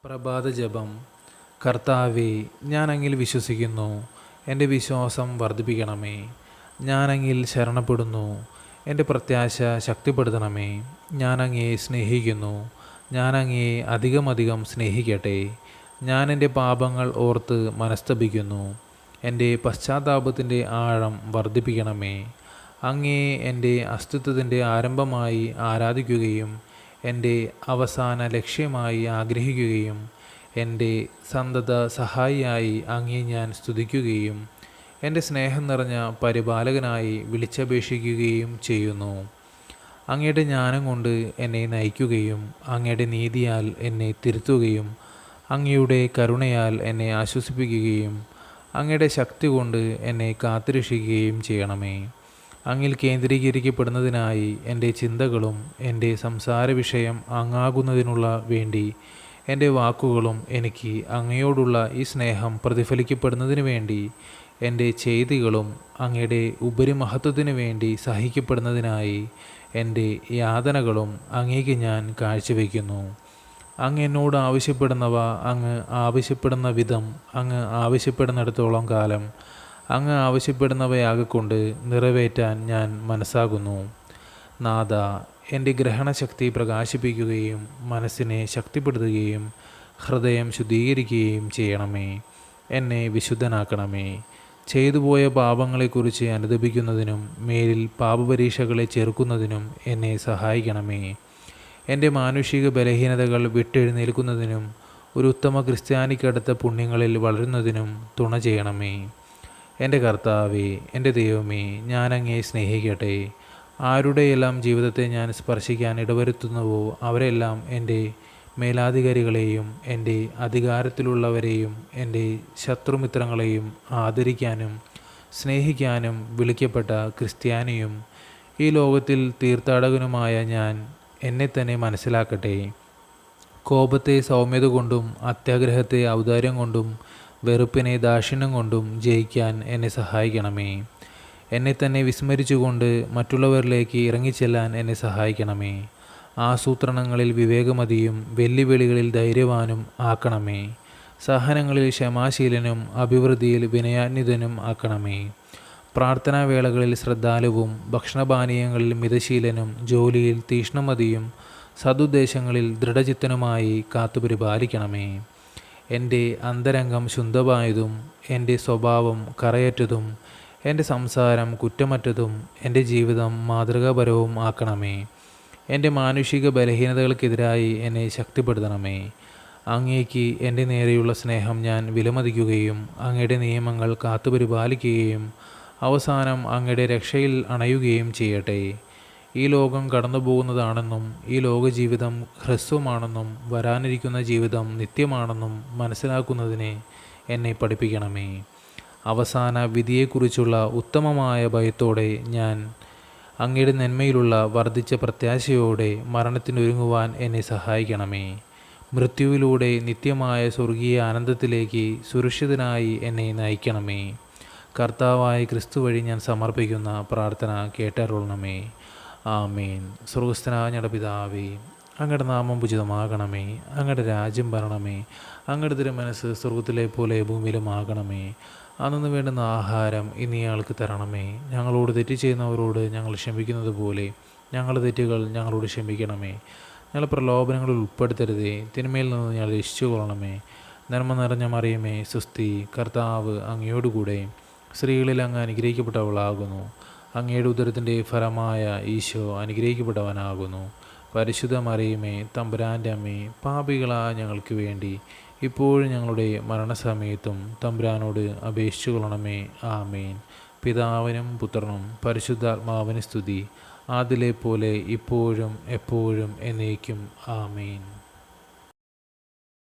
പ്രഭാത ജപം. കർത്താവേ, ഞാൻ അങ്ങിൽ വിശ്വസിക്കുന്നു. എൻ്റെ വിശ്വാസം വർദ്ധിപ്പിക്കണമേ. ഞാൻ അങ്ങിൽ ശരണപ്പെടുന്നു. എൻ്റെ പ്രത്യാശ ശക്തിപ്പെടുത്തണമേ. ഞാൻ അങ്ങയെ സ്നേഹിക്കുന്നു. ഞാൻ അങ്ങയെ അധികമധികം സ്നേഹിക്കട്ടെ. ഞാൻ എൻ്റെ പാപങ്ങൾ ഓർത്ത് മനസ്തപിക്കുന്നു. എൻ്റെ പശ്ചാത്താപത്തിൻ്റെ ആഴം വർദ്ധിപ്പിക്കണമേ. അങ്ങയെ എൻ്റെ അസ്തിത്വത്തിൻ്റെ ആരംഭമായി ആരാധിക്കുകയും എൻ്റെ അവസാന ലക്ഷ്യമായി ആഗ്രഹിക്കുകയും എൻ്റെ സന്തത സഹായിയായി അങ്ങേ ഞാൻ സ്തുതിക്കുകയും എൻ്റെ സ്നേഹം നിറഞ്ഞ പരിപാലകനായി വിളിച്ചപേക്ഷിക്കുകയും ചെയ്യുന്നു. അങ്ങയുടെ ജ്ഞാനം കൊണ്ട് എന്നെ നയിക്കുകയും അങ്ങയുടെ നീതിയാൽ എന്നെ തിരുത്തുകയും അങ്ങയുടെ കരുണയാൽ എന്നെ ആശ്വസിപ്പിക്കുകയും അങ്ങയുടെ ശക്തി കൊണ്ട് എന്നെ കാത്തുരക്ഷിക്കുകയും ചെയ്യണമേ. അങ്ങിൽ കേന്ദ്രീകരിക്കപ്പെടുന്നതിനായി എൻ്റെ ചിന്തകളും എൻ്റെ സംസാര വിഷയം അങ്ങാകുന്നതിനുള്ള വേണ്ടി എൻ്റെ വാക്കുകളും എനിക്ക് അങ്ങയോടുള്ള ഈ സ്നേഹം പ്രതിഫലിക്കപ്പെടുന്നതിന് വേണ്ടി എൻ്റെ ചെയ്തികളും അങ്ങയുടെ ഉപരിമഹത്വത്തിന് വേണ്ടി സഹിക്കപ്പെടുന്നതിനായി എൻ്റെ യാതനകളും അങ്ങേക്ക് ഞാൻ കാഴ്ചവെക്കുന്നു. അങ്ങ് എന്നോട് ആവശ്യപ്പെടുന്നവ അങ്ങ് ആവശ്യപ്പെടുന്ന വിധം അങ്ങ് ആവശ്യപ്പെടുന്നിടത്തോളം കാലം അങ്ങ് ആവശ്യപ്പെടുന്നവയാകൊണ്ട് നിറവേറ്റാൻ ഞാൻ മനസ്സാകുന്നു. നാഥ, എൻ്റെ ഗ്രഹണശക്തി പ്രകാശിപ്പിക്കുകയും മനസ്സിനെ ശക്തിപ്പെടുത്തുകയും ഹൃദയം ശുദ്ധീകരിക്കുകയും ചെയ്യണമേ. എന്നെ വിശുദ്ധനാക്കണമേ. ചെയ്തുപോയ പാപങ്ങളെക്കുറിച്ച് അനുതപിക്കുന്നതിനും മേലിൽ പാപപരീക്ഷകളെ ചെറുക്കുന്നതിനും എന്നെ സഹായിക്കണമേ. എൻ്റെ മാനുഷിക ബലഹീനതകൾ വിട്ടെഴുന്നേൽക്കുന്നതിനും ഒരു ഉത്തമ ക്രിസ്ത്യാനിക്കടുത്ത പുണ്യങ്ങളിൽ വളരുന്നതിനും തുണ ചെയ്യണമേ. എൻ്റെ കർത്താവേ, എൻ്റെ ദൈവമേ, ഞാൻ അങ്ങയെ സ്നേഹിക്കട്ടെ. ആരുടെയെല്ലാം ജീവിതത്തെ ഞാൻ സ്പർശിക്കാൻ ഇടവരുത്തുന്നുവോ അവരെല്ലാം എൻ്റെ മേലാധികാരികളെയും എൻ്റെ അധികാരത്തിലുള്ളവരെയും എൻ്റെ ശത്രുമിത്രങ്ങളെയും ആദരിക്കാനും സ്നേഹിക്കാനും വിളിക്കപ്പെട്ട ക്രിസ്ത്യാനിയും ഈ ലോകത്തിൽ തീർത്ഥാടകനുമായ ഞാൻ എന്നെ തന്നെ മനസ്സിലാക്കട്ടെ. കോപത്തെ സൗമ്യത കൊണ്ടും അത്യാഗ്രഹത്തെ ഔദാര്യം കൊണ്ടും വെറുപ്പിനെ ദാക്ഷിണ്യം കൊണ്ടും ജയിക്കാൻ എന്നെ സഹായിക്കണമേ. എന്നെ തന്നെ വിസ്മരിച്ചുകൊണ്ട് മറ്റുള്ളവരിലേക്ക് ഇറങ്ങിച്ചെല്ലാൻ എന്നെ സഹായിക്കണമേ. ആസൂത്രണങ്ങളിൽ വിവേകമതിയും വെല്ലുവിളികളിൽ ധൈര്യവാനും ആക്കണമേ. സഹനങ്ങളിൽ ക്ഷമാശീലനും അഭിവൃദ്ധിയിൽ വിനയാന്വിതനും ആക്കണമേ. പ്രാർത്ഥനാവേളകളിൽ ശ്രദ്ധാലുവും ഭക്ഷണപാനീയങ്ങളിൽ മിതശീലനും ജോലിയിൽ തീക്ഷ്ണമതിയും സതുദ്ദേശങ്ങളിൽ ദൃഢചിത്തനുമായി കാത്തുപരിപാലിക്കണമേ. എൻ്റെ അന്തരംഗം ശുദ്ധമായതും എൻ്റെ സ്വഭാവം കറയറ്റതും എൻ്റെ സംസാരം കുറ്റമറ്റതും എൻ്റെ ജീവിതം മാതൃകാപരവും ആക്കണമേ. എൻ്റെ മാനുഷിക ബലഹീനതകൾക്കെതിരായി എന്നെ ശക്തിപ്പെടുത്തണമേ. അങ്ങേക്ക് എൻ്റെ നേരെയുള്ള സ്നേഹം ഞാൻ വിലമതിക്കുകയും അങ്ങയുടെ നിയമങ്ങൾ കാത്തുപരിപാലിക്കുകയും അവസാനം അങ്ങയുടെ രക്ഷയിൽ അണയുകയും ചെയ്യട്ടെ. ഈ ലോകം കടന്നു പോകുന്നതാണെന്നും ഈ ലോകജീവിതം ഹ്രസ്വമാണെന്നും വരാനിരിക്കുന്ന ജീവിതം നിത്യമാണെന്നും മനസ്സിലാക്കുന്നതിനെ എന്നെ പഠിപ്പിക്കണമേ. അവസാന വിധിയെക്കുറിച്ചുള്ള ഉത്തമമായ ഭയത്തോടെ ഞാൻ അങ്ങയുടെ നന്മയിലുള്ള വർദ്ധിച്ച പ്രത്യാശയോടെ മരണത്തിനൊരുങ്ങുവാൻ എന്നെ സഹായിക്കണമേ. മൃത്യുവിലൂടെ നിത്യമായ സ്വർഗീയ ആനന്ദത്തിലേക്ക് സുരക്ഷിതനായി എന്നെ നയിക്കണമേ. കർത്താവായ ക്രിസ്തു വഴി ഞാൻ സമർപ്പിക്കുന്ന പ്രാർത്ഥന കേട്ടരുളണമേ. ആമേൻ. സ്വർഗസ്ഥനായ ഞങ്ങളുടെ പിതാവേ, അങ്ങയുടെ നാമം ഉചിതമാകണമേ. അങ്ങയുടെ രാജ്യം ഭരണമേ. അങ്ങയുടെ തിരുമനസ്സ് സ്വർഗത്തിലെ പോലെ ഭൂമിയിലുമാകണമേ. അന്നു വേണ്ടുന്ന ആഹാരം ഇന്ന് ഞങ്ങൾക്ക് തരണമേ. ഞങ്ങളോട് തെറ്റ് ചെയ്യുന്നവരോട് ഞങ്ങൾ ക്ഷമിക്കുന്നത് പോലെ ഞങ്ങളുടെ തെറ്റുകൾ ഞങ്ങളോട് ക്ഷമിക്കണമേ. ഞങ്ങളെ പ്രലോഭനങ്ങളിൽ ഉൾപ്പെടുത്തരുതേ. തിന്മയിൽ നിന്ന് ഞങ്ങൾ രക്ഷിച്ചുകൊള്ളണമേ. നന്മ നിറഞ്ഞ മറിയമേ, സുസ്തി, കർത്താവ് അങ്ങയോടുകൂടെ സ്ത്രീകളിൽ അങ്ങ് അനുഗ്രഹിക്കപ്പെട്ടവളാകുന്നു. അങ്ങയുടെ ഉദരത്തിൻ്റെ ഫലമായ ഈശോ അനുഗ്രഹിക്കപ്പെട്ടവനാകുന്നു. പരിശുദ്ധ മറിയമേ, തമ്പുരാൻ്റെ അമ്മേ, പാപികളായ ഞങ്ങൾക്ക് വേണ്ടി ഇപ്പോഴും ഞങ്ങളുടെ മരണസമയത്തും തമ്പുരാനോട് അപേക്ഷിച്ചു കൊള്ളണമേ. ആമേൻ. പിതാവിനും പുത്രനും പരിശുദ്ധാത്മാവിന് സ്തുതി, ആദിലെ പോലെ ഇപ്പോഴും എപ്പോഴും എന്നേക്കും. ആമേൻ.